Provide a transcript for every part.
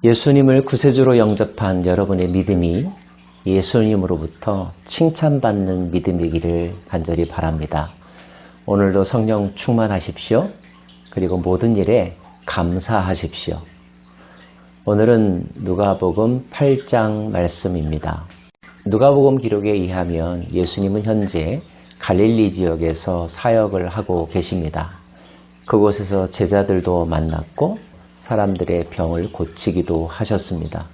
예수님을 구세주로 영접한 여러분의 믿음이 예수님으로부터 칭찬받는 믿음이기를 간절히 바랍니다. 오늘도 성령 충만하십시오. 그리고 모든 일에 감사하십시오. 오늘은 누가복음 8장 말씀입니다. 누가복음 기록에 의하면 예수님은 현재 갈릴리 지역에서 사역을 하고 계십니다. 그곳에서 제자들도 만났고 사람들의 병을 고치기도 하셨습니다.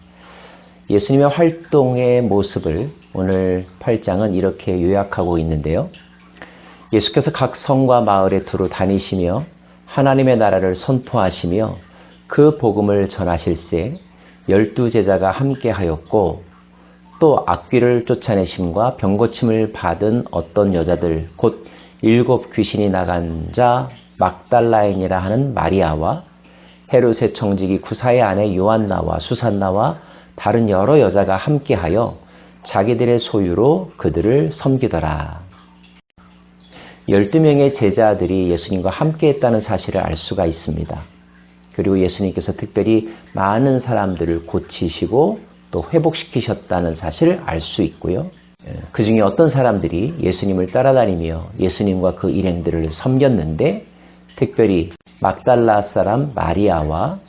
예수님의 활동의 모습을 오늘 8장은 이렇게 요약하고 있는데요. 예수께서 각 성과 마을에 두루 다니시며 하나님의 나라를 선포하시며 그 복음을 전하실세 12제자가 함께하였고 또 악귀를 쫓아내심과 병고침을 받은 어떤 여자들 곧 7 귀신이 나간 자 막달라인이라 하는 마리아와 헤롯의 청지기 구사의 아내 요한나와 수산나와 다른 여러 여자가 함께하여 자기들의 소유로 그들을 섬기더라. 12명의 제자들이 예수님과 함께했다는 사실을 알 수가 있습니다. 그리고 예수님께서 특별히 많은 사람들을 고치시고 또 회복시키셨다는 사실을 알 수 있고요. 그 중에 어떤 사람들이 예수님을 따라다니며 예수님과 그 일행들을 섬겼는데 특별히 막달라 사람 마리아와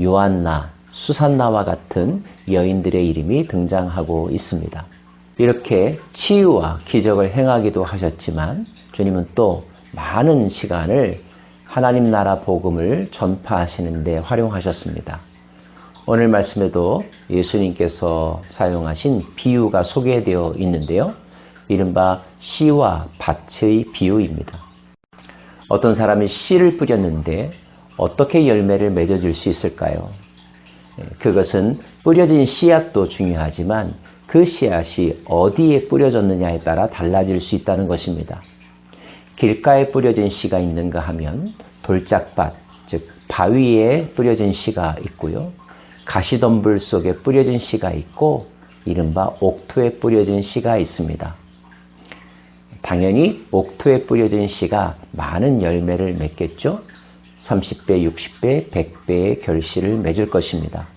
요한나, 수산나와 같은 여인들의 이름이 등장하고 있습니다. 이렇게 치유와 기적을 행하기도 하셨지만 주님은 또 많은 시간을 하나님 나라 복음을 전파하시는 데 활용하셨습니다. 오늘 말씀에도 예수님께서 사용하신 비유가 소개되어 있는데요. 이른바 씨와 밭의 비유입니다. 어떤 사람이 씨를 뿌렸는데 어떻게 열매를 맺어줄 수 있을까요? 그것은 뿌려진 씨앗도 중요하지만 그 씨앗이 어디에 뿌려졌느냐에 따라 달라질 수 있다는 것입니다. 길가에 뿌려진 씨가 있는가 하면 돌짝밭, 즉 바위에 뿌려진 씨가 있고요. 가시덤불 속에 뿌려진 씨가 있고 이른바 옥토에 뿌려진 씨가 있습니다. 당연히 옥토에 뿌려진 씨가 많은 열매를 맺겠죠. 30배, 60배, 100배의 결실을 맺을 것입니다.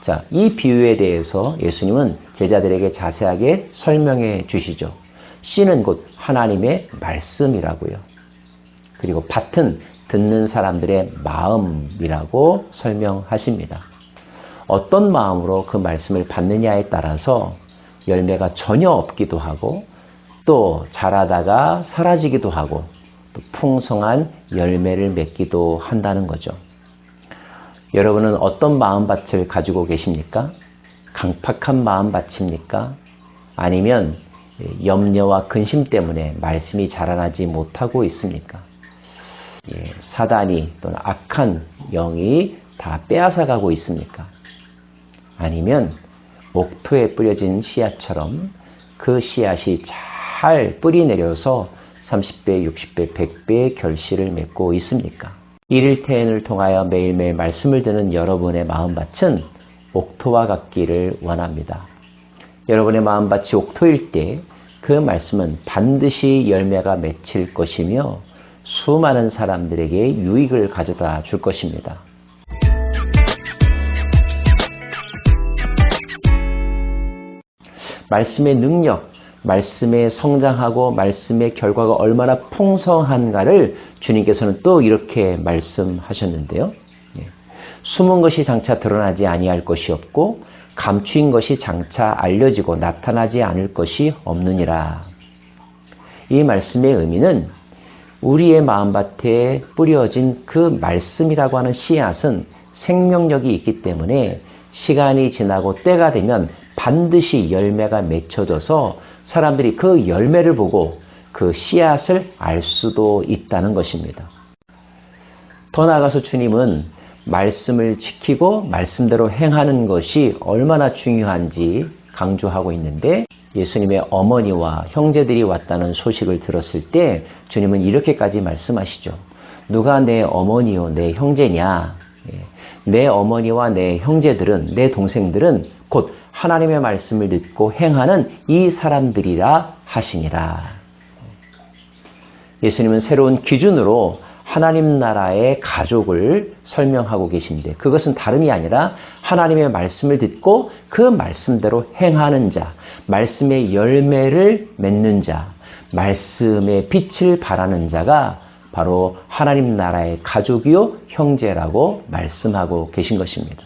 자, 이 비유에 대해서 예수님은 제자들에게 자세하게 설명해 주시죠. 씨는 곧 하나님의 말씀이라고요. 그리고 밭은 듣는 사람들의 마음이라고 설명하십니다. 어떤 마음으로 그 말씀을 받느냐에 따라서 열매가 전혀 없기도 하고 또 자라다가 사라지기도 하고 또 풍성한 열매를 맺기도 한다는 거죠. 여러분은 어떤 마음밭을 가지고 계십니까? 강팍한 마음밭입니까? 아니면 염려와 근심 때문에 말씀이 자라나지 못하고 있습니까? 사단이 또는 악한 영이 다 빼앗아가고 있습니까? 아니면 옥토에 뿌려진 씨앗처럼 그 씨앗이 잘 뿌리 내려서 30배, 60배, 100배의 결실을 맺고 있습니까? 일일태인을 통하여 매일매일 말씀을 듣는 여러분의 마음밭은 옥토와 같기를 원합니다. 여러분의 마음밭이 옥토일 때 그 말씀은 반드시 열매가 맺힐 것이며 수많은 사람들에게 유익을 가져다 줄 것입니다. 말씀의 능력, 말씀에 성장하고 말씀의 결과가 얼마나 풍성한가를 주님께서는 또 이렇게 말씀하셨는데요. 숨은 것이 장차 드러나지 아니할 것이 없고 감추인 것이 장차 알려지고 나타나지 않을 것이 없느니라. 이 말씀의 의미는 우리의 마음밭에 뿌려진 그 말씀이라고 하는 씨앗은 생명력이 있기 때문에 시간이 지나고 때가 되면 반드시 열매가 맺혀져서 사람들이 그 열매를 보고 그 씨앗을 알 수도 있다는 것입니다. 더 나아가서 주님은 말씀을 지키고 말씀대로 행하는 것이 얼마나 중요한지 강조하고 있는데 예수님의 어머니와 형제들이 왔다는 소식을 들었을 때 주님은 이렇게까지 말씀하시죠. 누가 내 어머니요 내 형제냐? 내 어머니와 내 형제들은 내 동생들은 곧 하나님의 말씀을 듣고 행하는 이 사람들이라 하시니라. 예수님은 새로운 기준으로 하나님 나라의 가족을 설명하고 계신데 그것은 다름이 아니라 하나님의 말씀을 듣고 그 말씀대로 행하는 자, 말씀의 열매를 맺는 자, 말씀의 빛을 발하는 자가 바로 하나님 나라의 가족이요 형제라고 말씀하고 계신 것입니다.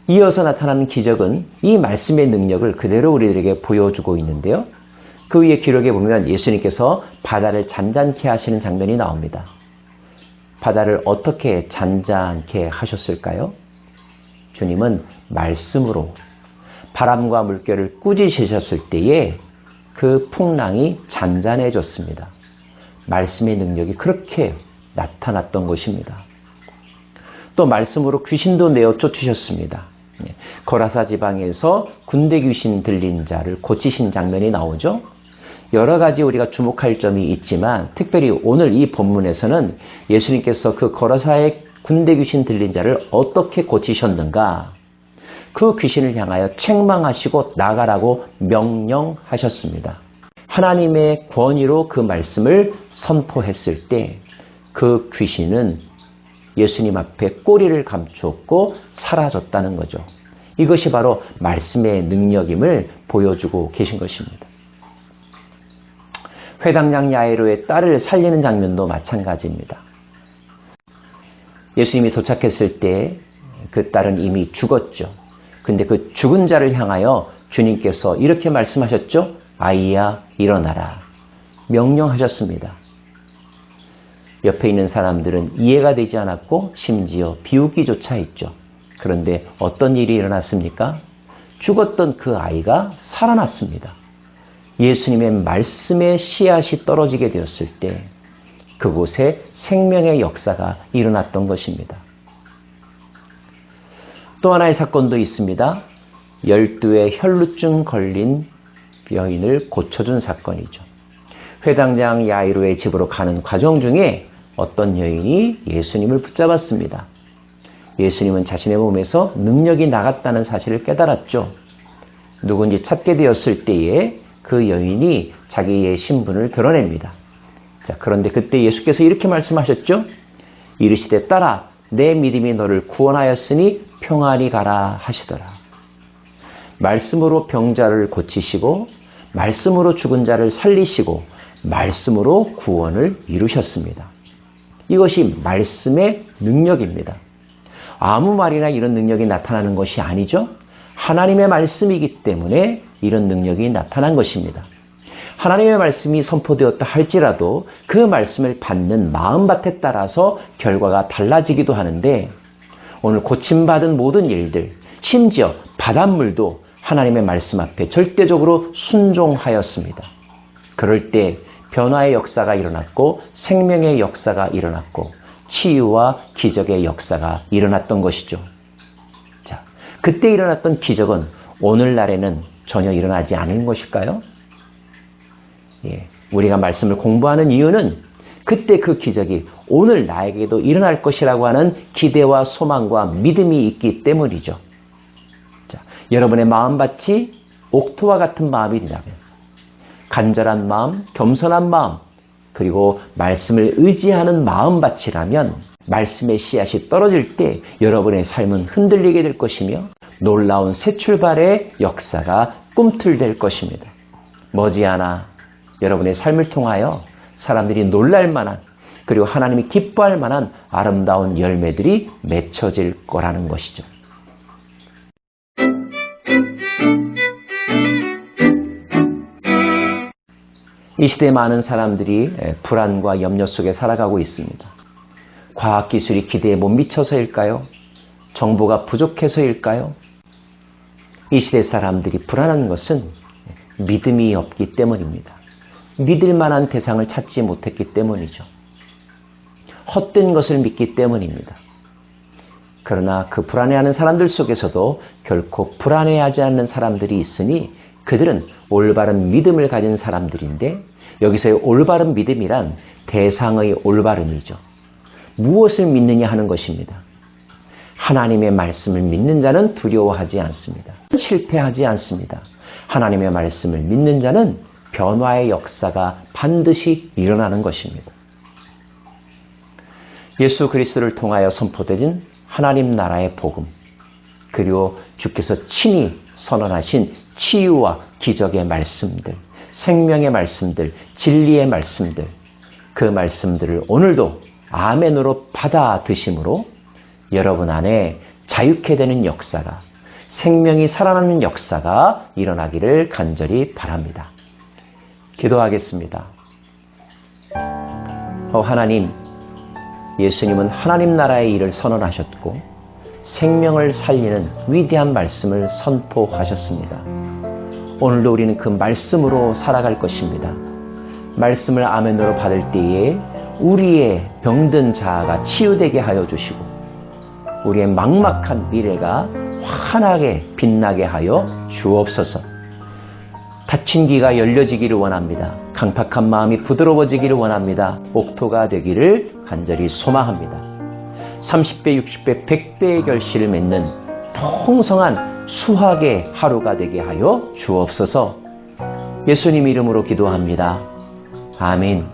이어서 나타나는 기적은 이 말씀의 능력을 그대로 우리들에게 보여주고 있는데요. 그 위에 기록에 보면 예수님께서 바다를 잔잔케 하시는 장면이 나옵니다. 바다를 어떻게 잔잔케 하셨을까요? 주님은 말씀으로 바람과 물결을 꾸짖으셨을 때에 그 풍랑이 잔잔해졌습니다. 말씀의 능력이 그렇게 나타났던 것입니다. 또 말씀으로 귀신도 내어 쫓으셨습니다. 거라사 지방에서 군대 귀신 들린 자를 고치신 장면이 나오죠. 여러 가지 우리가 주목할 점이 있지만 특별히 오늘 이 본문에서는 예수님께서 그 거라사의 군대 귀신 들린 자를 어떻게 고치셨는가, 그 귀신을 향하여 책망하시고 나가라고 명령하셨습니다. 하나님의 권위로 그 말씀을 선포했을 때 그 귀신은 예수님 앞에 꼬리를 감추었고 사라졌다는 거죠. 이것이 바로 말씀의 능력임을 보여주고 계신 것입니다. 회당장 야이로의 딸을 살리는 장면도 마찬가지입니다. 예수님이 도착했을 때 그 딸은 이미 죽었죠. 근데 그 죽은 자를 향하여 주님께서 이렇게 말씀하셨죠. 아이야 일어나라. 명령하셨습니다. 옆에 있는 사람들은 이해가 되지 않았고 심지어 비웃기조차 했죠. 그런데 어떤 일이 일어났습니까? 죽었던 그 아이가 살아났습니다. 예수님의 말씀의 씨앗이 떨어지게 되었을 때 그곳에 생명의 역사가 일어났던 것입니다. 또 하나의 사건도 있습니다. 12의 혈루증 걸린 여인을 고쳐준 사건이죠. 회당장 야이로의 집으로 가는 과정 중에 어떤 여인이 예수님을 붙잡았습니다. 예수님은 자신의 몸에서 능력이 나갔다는 사실을 깨달았죠. 누군지 찾게 되었을 때에 그 여인이 자기의 신분을 드러냅니다. 자, 그런데 그때 예수께서 이렇게 말씀하셨죠. 이르시되 딸아 내 믿음이 너를 구원하였으니 평안히 가라 하시더라. 말씀으로 병자를 고치시고 말씀으로 죽은 자를 살리시고 말씀으로 구원을 이루셨습니다. 이것이 말씀의 능력입니다. 아무 말이나 이런 능력이 나타나는 것이 아니죠. 하나님의 말씀이기 때문에 이런 능력이 나타난 것입니다. 하나님의 말씀이 선포되었다 할지라도 그 말씀을 받는 마음밭에 따라서 결과가 달라지기도 하는데 오늘 고침받은 모든 일들, 심지어 바닷물도 하나님의 말씀 앞에 절대적으로 순종하였습니다. 그럴 때 변화의 역사가 일어났고 생명의 역사가 일어났고 치유와 기적의 역사가 일어났던 것이죠. 자, 그때 일어났던 기적은 오늘날에는 전혀 일어나지 않은 것일까요? 우리가 말씀을 공부하는 이유는 그때 그 기적이 오늘 나에게도 일어날 것이라고 하는 기대와 소망과 믿음이 있기 때문이죠. 자, 여러분의 마음밭이 옥토와 같은 마음이라면 간절한 마음, 겸손한 마음, 그리고 말씀을 의지하는 마음밭이라면 말씀의 씨앗이 떨어질 때 여러분의 삶은 흔들리게 될 것이며 놀라운 새 출발의 역사가 꿈틀댈 것입니다. 머지않아 여러분의 삶을 통하여 사람들이 놀랄 만한 그리고 하나님이 기뻐할 만한 아름다운 열매들이 맺혀질 거라는 것이죠. 이 시대에 많은 사람들이 불안과 염려 속에 살아가고 있습니다. 과학기술이 기대에 못 미쳐서일까요? 정보가 부족해서일까요? 이 시대 사람들이 불안한 것은 믿음이 없기 때문입니다. 믿을 만한 대상을 찾지 못했기 때문이죠. 헛된 것을 믿기 때문입니다. 그러나 그 불안해하는 사람들 속에서도 결코 불안해하지 않는 사람들이 있으니 그들은 올바른 믿음을 가진 사람들인데 여기서의 올바른 믿음이란 대상의 올바름이죠. 무엇을 믿느냐 하는 것입니다. 하나님의 말씀을 믿는 자는 두려워하지 않습니다. 실패하지 않습니다. 하나님의 말씀을 믿는 자는 변화의 역사가 반드시 일어나는 것입니다. 예수 그리스도를 통하여 선포되진 하나님 나라의 복음, 그리고 주께서 친히 선언하신 치유와 기적의 말씀들, 생명의 말씀들, 진리의 말씀들, 그 말씀들을 오늘도 아멘으로 받아 드심으로 여러분 안에 자유케 되는 역사가, 생명이 살아나는 역사가 일어나기를 간절히 바랍니다. 기도하겠습니다. 하나님, 예수님은 하나님 나라의 일을 선언하셨고 생명을 살리는 위대한 말씀을 선포하셨습니다. 오늘도 우리는 그 말씀으로 살아갈 것입니다. 말씀을 아멘으로 받을 때에 우리의 병든 자아가 치유되게 하여 주시고 우리의 막막한 미래가 환하게 빛나게 하여 주옵소서. 닫힌 귀가 열려지기를 원합니다. 강팍한 마음이 부드러워지기를 원합니다. 옥토가 되기를 간절히 소망합니다. 30배, 60배, 100배의 결실을 맺는 풍성한 수확의 하루가 되게 하여 주옵소서. 예수님 이름으로 기도합니다. 아멘.